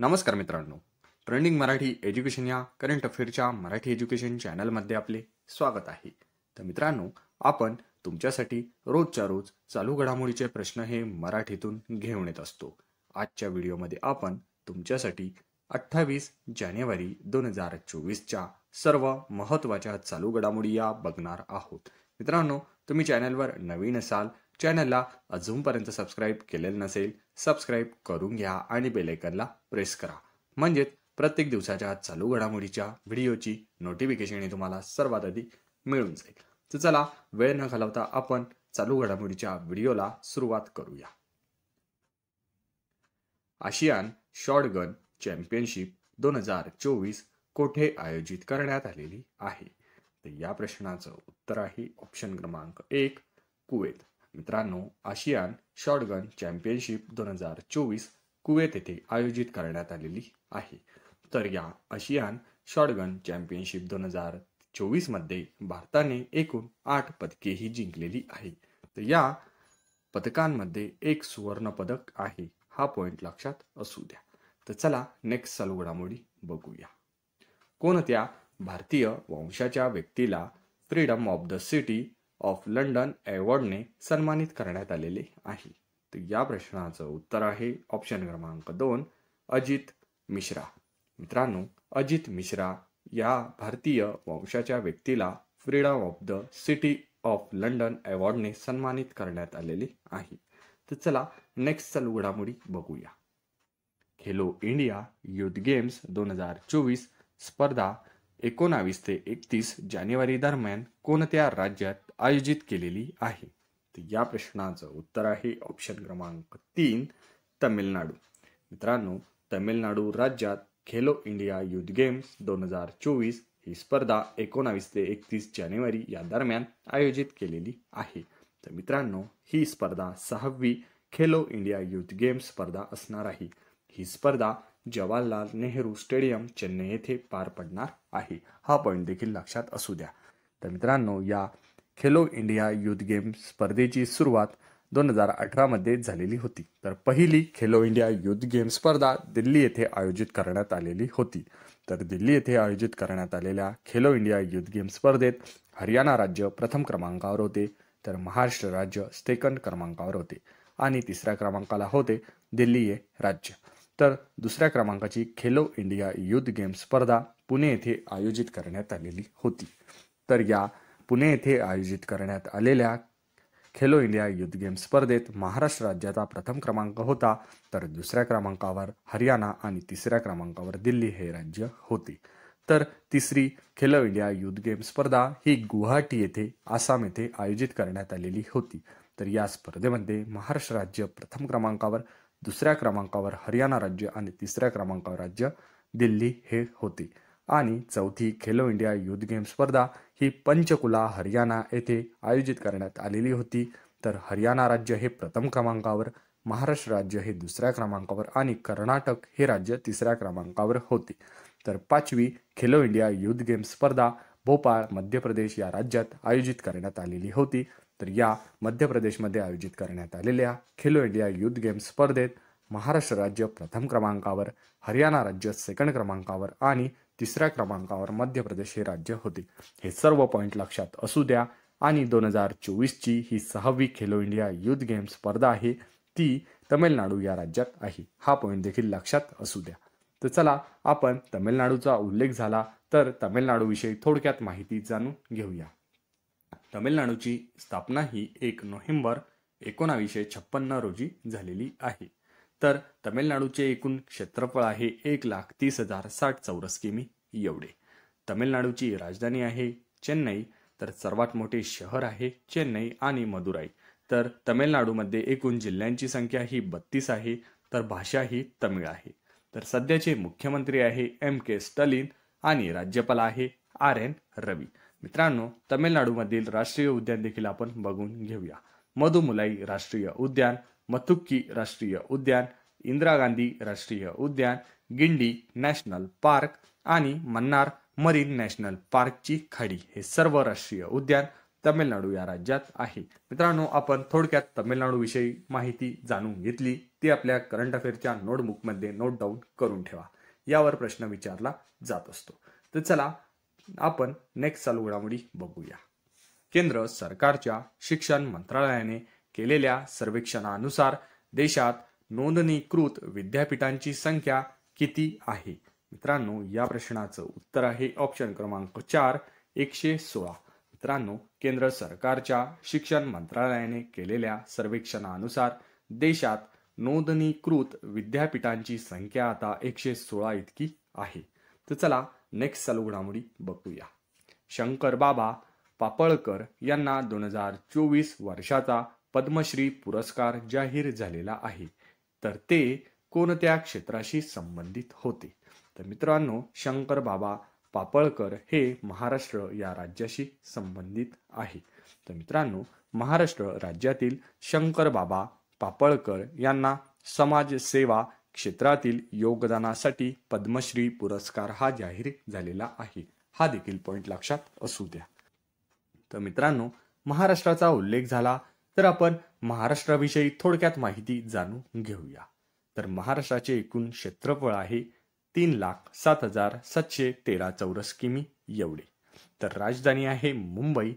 नमस्कार मित्रांनो, trending Marathi education या करंट अफेअरच्या मराठी एज्युकेशन चॅनलमध्ये आपले स्वागत आहे. तर मित्रांनो, आपण तुमच्यासाठी रोजच्या रोज चालू घडामोडीचे प्रश्न हे मराठीतून घेऊन येत असतो. आजच्या व्हिडिओमध्ये आपण तुमच्यासाठी 28 जानेवारी 2024च्या सर्व महत्त्वाच्या चालू घडामोडी या बघणार आहोत. मित्रांनो, तुम्ही चॅनलवर नवीन असाल, चॅनलला अजूनपर्यंत सबस्क्राईब केलेलं नसेल, सबस्क्राईब करून घ्या आणि बेल आयकॉनला प्रेस करा. म्हणजे प्रत्येक दिवसाच्या चालू घडामोडीच्या व्हिडिओची नोटिफिकेशन ही तुम्हाला सर्वात आधी मिळून जाईल. तर चला, वेळ न घालवता आपण चालू घडामोडीच्या व्हिडिओला सुरुवात करूया. आशियान शॉटगन चॅम्पियनशिप 2024 कोठे आयोजित करण्यात आलेली आहे? तर या प्रश्नाचं उत्तर आहे ऑप्शन क्रमांक 1, कुवेत. मित्रांनो, आशियान शॉटगन चॅम्पियनशिप 2024 कुवेत येथे आयोजित करण्यात आलेली आहे. तर या आशियान शॉटगन चॅम्पियनशिप 2024 मध्ये भारताने एकूण 8 पदकेही जिंकलेली आहे. तर या पदकांमध्ये एक सुवर्ण पदक आहे, हा पॉइंट लक्षात असू द्या. तर चला नेक्स्ट चालू घडामोडी बघूया. कोणत्या भारतीय वंशाच्या व्यक्तीला freedom of the city of London अवॉर्डने सन्मानित करण्यात आलेले आहे? तर या प्रश्नाचं उत्तर आहे ऑप्शन क्रमांक 2, अजित मिश्रा. मित्रांनो, अजित मिश्रा या भारतीय वंशाच्या व्यक्तीला freedom of the city of London अवॉर्डने सन्मानित करण्यात आलेले आहे. तर चला नेक्स्ट चालू घडामोडी बघूया. खेलो इंडिया युथ गेम्स 2024 स्पर्धा 19 ते 31 जानेवारी दरम्यान कोणत्या राज्यात आयोजित केलेली आहे? तर या प्रश्नाचं उत्तर आहे ऑप्शन क्रमांक 3, तमिळनाडू. मित्रांनो, तमिळनाडू राज्यात खेलो इंडिया युथ गेम्स 2024 ही स्पर्धा 19 ते 31 जानेवारी या दरम्यान आयोजित केलेली आहे. तर मित्रांनो, ही स्पर्धा 6वी खेलो इंडिया युथ गेम्स स्पर्धा असणार आहे. ही स्पर्धा जवाहरलाल नेहरू स्टेडियम चेन्नई येथे पार पडणार आहे, हा पॉईंट देखील लक्षात असू द्या. तर मित्रांनो, या खेलो इंडिया युथ गेम्स स्पर्धेची सुरुवात 2018 मध्ये झालेली होती. तर पहिली खेलो इंडिया युथ गेम्स स्पर्धा दिल्ली येथे आयोजित करण्यात आलेली होती. तर दिल्ली येथे आयोजित करण्यात आलेल्या खेलो इंडिया युथ गेम्स स्पर्धेत हरियाणा राज्य प्रथम क्रमांकावर होते, तर महाराष्ट्र राज्य सेकंड क्रमांकावर होते आणि तिसऱ्या क्रमांकाला होते दिल्ली हे राज्य. तर दुसऱ्या क्रमांकाची खेलो इंडिया युथ गेम्स स्पर्धा पुणे येथे आयोजित करण्यात आलेली होती. तर या पुणे येथे आयोजित करण्यात आलेल्या खेलो इंडिया युथ गेम्स स्पर्धेत महाराष्ट्र राज्याचा प्रथम क्रमांक होता, तर दुसऱ्या क्रमांकावर हरियाणा आणि तिसऱ्या क्रमांकावर दिल्ली हे राज्य होते. तर तिसरी खेलो इंडिया युथ गेम्स स्पर्धा ही गुवाहाटी येथे आसाम येथे आयोजित करण्यात आलेली होती. तर या स्पर्धेमध्ये महाराष्ट्र राज्य प्रथम क्रमांकावर, दुसऱ्या क्रमांकावर हरियाणा राज्य आणि तिसऱ्या क्रमांकावर राज्य दिल्ली हे होते. आणि चौथी खेलो इंडिया युथ गेम्स स्पर्धा ही पंचकुला हरियाणा येथे आयोजित करण्यात आलेली होती. तर हरियाणा राज्य हे प्रथम क्रमांकावर, महाराष्ट्र राज्य हे दुसऱ्या क्रमांकावर आणि कर्नाटक हे राज्य तिसऱ्या क्रमांकावर होते. तर पाचवी खेलो इंडिया युथ गेम्स स्पर्धा भोपाळ मध्य प्रदेश या राज्यात आयोजित करण्यात आलेली होती. तर या मध्य प्रदेशमध्ये आयोजित करण्यात आलेल्या खेलो इंडिया युथ गेम्स स्पर्धेत महाराष्ट्र राज्य प्रथम क्रमांकावर, हरियाणा राज्य सेकंड क्रमांकावर आणि तिसऱ्या क्रमांकावर मध्य प्रदेश हे राज्य होते. हे सर्व पॉईंट लक्षात असू द्या. आणि 2024ची ही 6वी खेलो इंडिया युथ गेम्स स्पर्धा आहे, ती तमिळनाडू या राज्यात आहे, हा पॉईंट देखील लक्षात असू द्या. तर चला, आपण तमिळनाडूचा उल्लेख झाला तर तमिळनाडूविषयी थोडक्यात माहिती जाणून घेऊया. तमिळनाडूची स्थापना ही 1 नोव्हेंबर 1956 रोजी झालेली आहे. तर तमिळनाडूचे एकूण क्षेत्रफळ आहे 1,30,060 चौरस किमी एवढे. तमिळनाडूची राजधानी आहे चेन्नई. तर सर्वात मोठे शहर आहे चेन्नई आणि मदुराई. तर तमिळनाडूमध्ये एकूण जिल्ह्यांची संख्या ही 32 आहे. तर भाषा ही तमिळ आहे. तर सध्याचे मुख्यमंत्री आहे M.K. स्टॅलिन आणि राज्यपाल आहे R.N. रवी. मित्रांनो, तमिळनाडूमधील राष्ट्रीय उद्यान देखील आपण बघून घेऊया. मदुमुलाई राष्ट्रीय उद्यान, मथुक्की राष्ट्रीय उद्यान, इंदिरा गांधी राष्ट्रीय उद्यान, गिंडी नॅशनल पार्क आणि मन्नार मरीन नॅशनल पार्कची खाडी हे सर्व राष्ट्रीय उद्यान तमिळनाडू या राज्यात आहे. मित्रांनो, आपण थोडक्यात तमिळनाडू विषयी माहिती जाणून घेतली. ती आपल्या करंट अफेअरच्या नोटबुकमध्ये नोट डाऊन करून ठेवा. यावर प्रश्न विचारला जात असतो. तर चला आपण नेक्स्ट चालू घडामोडी बघूया. केंद्र सरकारच्या शिक्षण मंत्रालयाने केलेल्या सर्वेक्षणानुसार देशात नोंदणीकृत विद्यापीठांची संख्या किती आहे? मित्रांनो, या प्रश्नाचं उत्तर आहे ऑप्शन क्रमांक 4, 116. मित्रांनो, केंद्र सरकारच्या शिक्षण मंत्रालयाने केलेल्या सर्वेक्षणानुसार देशात नोंदणीकृत विद्यापीठांची संख्या आता 116 इतकी आहे. तर चला नेक्स्ट चालू घडामोडी बघूया. शंकर बाबा पापळकर यांना 2024 वर्षाचा पद्मश्री पुरस्कार जाहीर झालेला आहे. तर ते कोणत्या क्षेत्राशी संबंधित होते? तर मित्रांनो, शंकर बाबा पापळकर हे महाराष्ट्र या राज्याशी संबंधित आहे. तर मित्रांनो, महाराष्ट्र राज्यातील शंकर बाबा पापळकर यांना समाजसेवा क्षेत्रातील योगदानासाठी पद्मश्री पुरस्कार हा जाहीर झालेला आहे. हा देखील पॉइंट लक्षात असू द्या. तर मित्रांनो, महाराष्ट्राचा उल्लेख झाला तर आपण महाराष्ट्राविषयी थोडक्यात माहिती जाणून घेऊया. तर महाराष्ट्राचे एकूण क्षेत्रफळ आहे 3,07,713 चौरस किमी एवढे. तर राजधानी आहे मुंबई.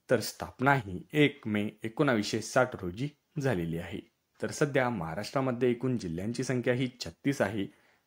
तर स्थापना ही 1 मे 1960 रोजी झालेली आहे. तर सध्या महाराष्ट्रामध्ये एकूण जिल्ह्यांची संख्या ही 36 आहे.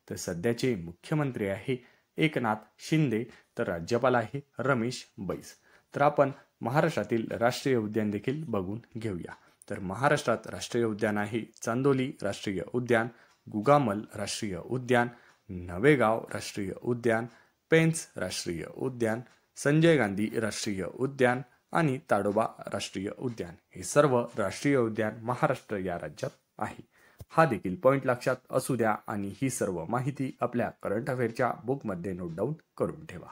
तर सध्याचे मुख्यमंत्री आहे एकनाथ शिंदे. तर राज्यपाल आहे रमेश बैस. तर आपण महाराष्ट्रातील राष्ट्रीय उद्यान देखील बघून घेऊया. तर महाराष्ट्रात राष्ट्रीय उद्यान आहे चांदोली राष्ट्रीय उद्यान, गुगामल राष्ट्रीय उद्यान, नवेगाव राष्ट्रीय उद्यान, पेंच राष्ट्रीय उद्यान, संजय गांधी राष्ट्रीय उद्यान आणि ताडोबा राष्ट्रीय उद्यान. हे सर्व राष्ट्रीय उद्यान महाराष्ट्र या राज्यात आहे. हा देखील पॉइंट लक्षात असू द्या आणि ही सर्व माहिती आपल्या करंट अफेअरच्या बुकमध्ये नोट डाऊन करून ठेवा.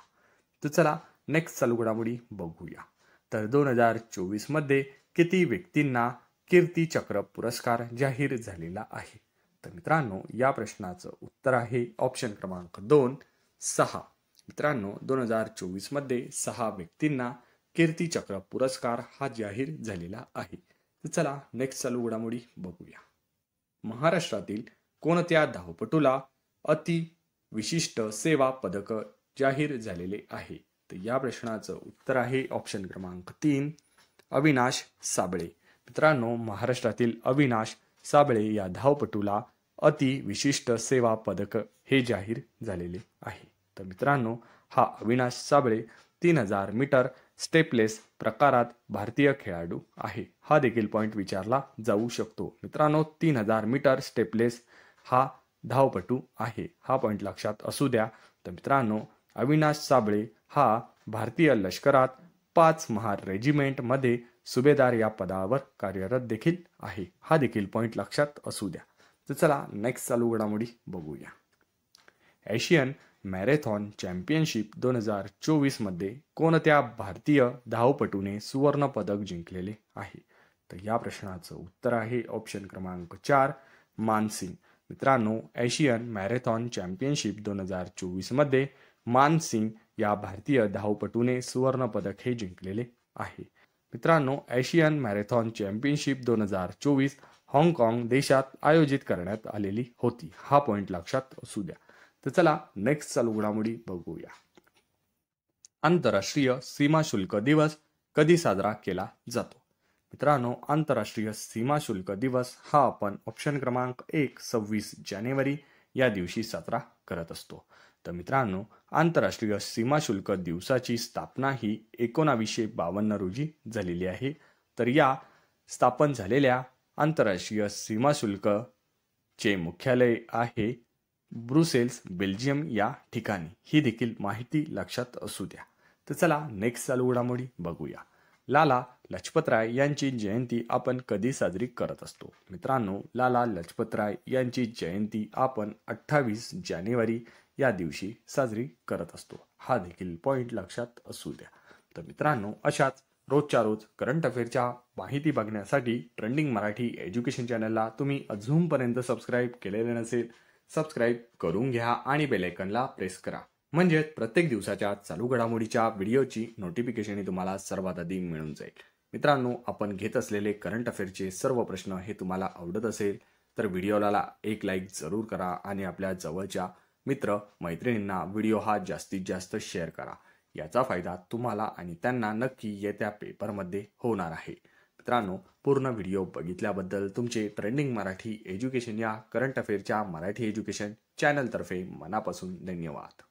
तर चला नेक्स्ट चालू घडामोडी बघूया. तर 2024 मध्ये किती व्यक्तींना कीर्ती चक्र पुरस्कार जाहीर झालेला आहे? तर मित्रांनो, या प्रश्नाचं उत्तर आहे ऑप्शन क्रमांक 2, 6. मित्रांनो, 2024 मध्ये 6 व्यक्तींना कीर्ती चक्र पुरस्कार हा जाहीर झालेला आहे. तर चला नेक्स्ट चालू घडामोडी बघूया. महाराष्ट्रातील कोणत्या धावपटूला अति विशिष्ट सेवा पदक जाहीर झालेले आहे? तर या प्रश्नाचं उत्तर आहे ऑप्शन क्रमांक 3, अविनाश साबळे. मित्रांनो, महाराष्ट्रातील अविनाश साबळे या धावपटूला अति विशिष्ट सेवा पदक हे जाहीर झालेले आहे. तर मित्रांनो, हा अविनाश साबळे 3000 मीटर स्टेपलेस प्रकारात भारतीय खेळाडू आहे. हा देखील पॉइंट विचारला जाऊ शकतो. मित्रांनो, 3000 मीटर स्टेपलेस हा धावपटू आहे. हा पॉइंट लक्षात असू द्या. तर मित्रांनो, अविनाश साबळे हा भारतीय लष्करात 5 महार रेजिमेंट मध्ये सुभेदार या पदावर कार्यरत देखील आहे. हा देखील पॉइंट लक्षात असू द्या. तर चला नेक्स्ट चालू घडामोडी बघूया. एशियन मॅरेथॉन चॅम्पियनशिप 2024 मध्ये कोणत्या भारतीय धावपटूने सुवर्ण पदक जिंकलेले आहे? तर या प्रश्नाचं उत्तर आहे ऑप्शन क्रमांक 4, मानसिंग. मित्रांनो, एशियन मॅरेथॉन चॅम्पियनशिप 2024 मध्ये मानसिंग या भारतीय धावपटूने सुवर्ण पदक हे जिंकलेले आहे. मित्रांनो, एशियन मॅरेथॉन चॅम्पियनशिप 2024 हाँगकाँग देशात आयोजित करण्यात आलेली होती. हा पॉइंट लक्षात असू द्या. तर चला नेक्स्ट चालू घडामोडी बघूया. आंतरराष्ट्रीय सीमा शुल्क दिवस कधी साजरा केला जातो? मित्रांनो, आंतरराष्ट्रीय सीमा शुल्क दिवस हा आपण ऑप्शन क्रमांक 1, 26 जानेवारी या दिवशी साजरा करत असतो. तर मित्रांनो, आंतरराष्ट्रीय सीमा शुल्क दिवसाची स्थापना ही 1952 रोजी झालेली आहे. तर या स्थापन झालेल्या आंतरराष्ट्रीय सीमा शुल्क चे मुख्यालय आहे ब्रुसेल्स, बेल्जियम या ठिकाणी. ही देखील माहिती लक्षात असू द्या. तर चला नेक्स्ट चालू घडामोडी बघूया. लाला लजपतराय यांची जयंती आपण कधी साजरी करत असतो? मित्रांनो, लाला लजपतराय यांची जयंती आपण 28 जानेवारी या दिवशी साजरी करत असतो. हा देखील पॉइंट लक्षात असू द्या. तर मित्रांनो, अशाच रोजच्या रोज करंट अफेअरच्या माहिती बघण्यासाठी ट्रेंडिंग मराठी एज्युकेशन चॅनलला तुम्ही अजूनपर्यंत सबस्क्राईब केलेले नसेल, सबस्क्राईब करून घ्या आणि बेल आयकॉनला प्रेस करा. म्हणजेच प्रत्येक दिवसाच्या चालू घडामोडीच्या व्हिडिओची नोटिफिकेशन तुम्हाला सर्वात आधी मिळून जाईल. मित्रांनो, आपण घेत असलेले करंट अफेअरचे सर्व प्रश्न हे तुम्हाला आवडत असेल तर व्हिडिओला एक लाईक जरूर करा आणि आपल्या जवळच्या मित्र मैत्रिणींना व्हिडिओ हा जास्तीत जास्त शेअर करा. याचा फायदा तुम्हाला आणि त्यांना नक्की येत्या पेपरमध्ये होणार आहे. मित्रांनो, पूर्ण व्हिडिओ बघितल्याबद्दल तुमचे ट्रेंडिंग मराठी एज्युकेशन या करंट अफेअरच्या मराठी एज्युकेशन चॅनलतर्फे मनापासून धन्यवाद.